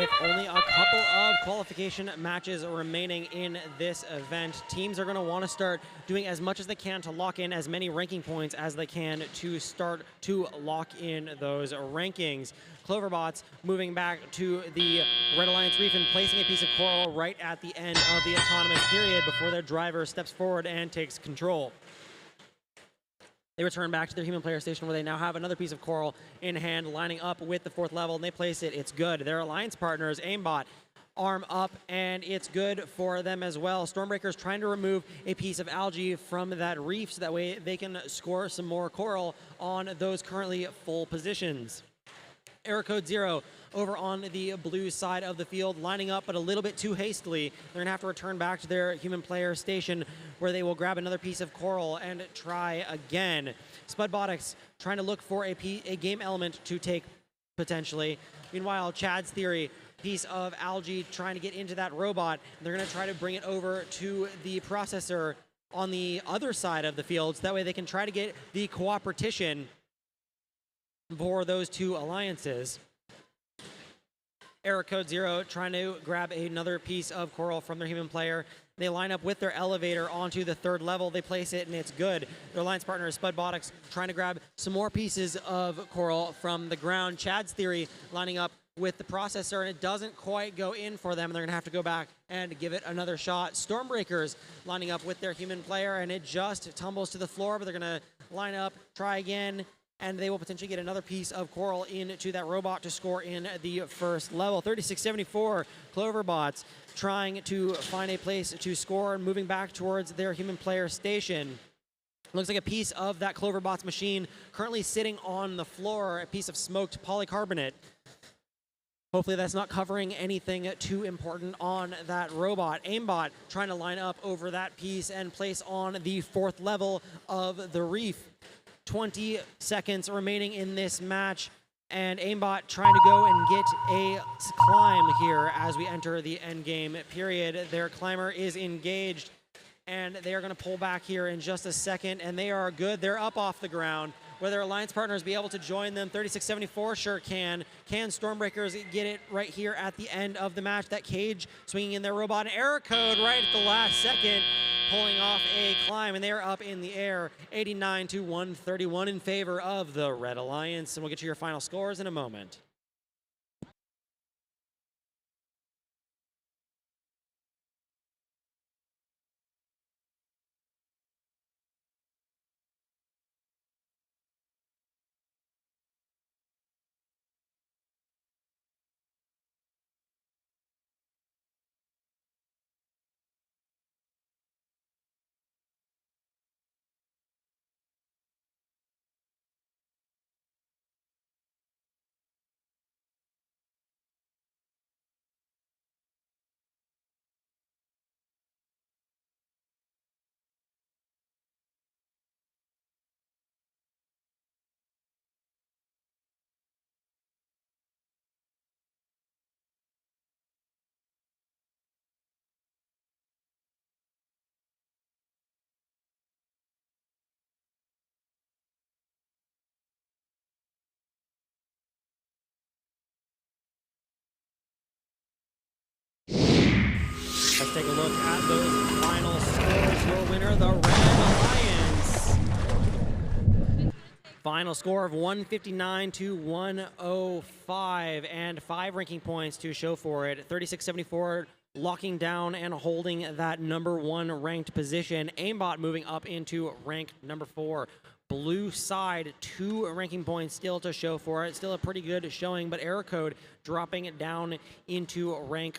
with only a couple of qualification matches remaining in this event, teams are going to want to start doing as much as they can to lock in as many ranking points as they can to start to lock in those rankings. Cloverbots moving back to the Red Alliance Reef and placing a piece of coral right at the end of the autonomous period before their driver steps forward and takes control. They return back to their human player station where they now have another piece of coral in hand, lining up with the 4th level, and they place it. It's good. Their alliance partners, Aimbot, arm up, and it's good for them as well. Stormbreaker's trying to remove a piece of algae from that reef so that way they can score some more coral on those currently full positions. Error code 0 over on the blue side of the field, lining up, but a little bit too hastily. They're going to have to return back to their human player station where they will grab another piece of coral and try again. Spudbotics trying to look for a game element to take potentially. Meanwhile, Chad's Theory, piece of algae trying to get into that robot. They're going to try to bring it over to the processor on the other side of the field so that way they can try to get the cooperation for those two alliances. Error code 0 trying to grab another piece of coral from their human player. They line up with their elevator onto the 3rd level. They place it, and it's good. Their alliance partner is Spudbotics trying to grab some more pieces of coral from the ground. Chad's Theory lining up with the processor, and it doesn't quite go in for them. They're going to have to go back and give it another shot. Stormbreakers lining up with their human player, and it just tumbles to the floor, but they're going to line up, try again, and they will potentially get another piece of coral into that robot to score in the 1st level. 3674 Cloverbots trying to find a place to score and moving back towards their human player station. Looks like a piece of that Cloverbots machine currently sitting on the floor, a piece of smoked polycarbonate. Hopefully that's not covering anything too important on that robot. Aimbot trying to line up over that piece and place on the 4th level of the reef. 20 seconds remaining in this match, and Aimbot trying to go and get a climb here as we enter the endgame period. Their climber is engaged, and they are going to pull back here in just a second, and they are good. They're up off the ground. Will their alliance partners be able to join them? 3674 sure can. Can Stormbreakers get it right here at the end of the match? That cage swinging in their robot. An error code right at the last second, pulling off a climb, and they are up in the air, 89 to 131 in favor of the Red Alliance. And we'll get you your final scores in a moment. Let's take a look at those final scores. Your winner, the Red Alliance. Final score of 159 to 105, and 5 ranking points to show for it. 3674 locking down and holding that #1 ranked position. Aimbot moving up into rank #4. Blue side, 2 ranking points still to show for it. Still a pretty good showing, but error code dropping it down into rank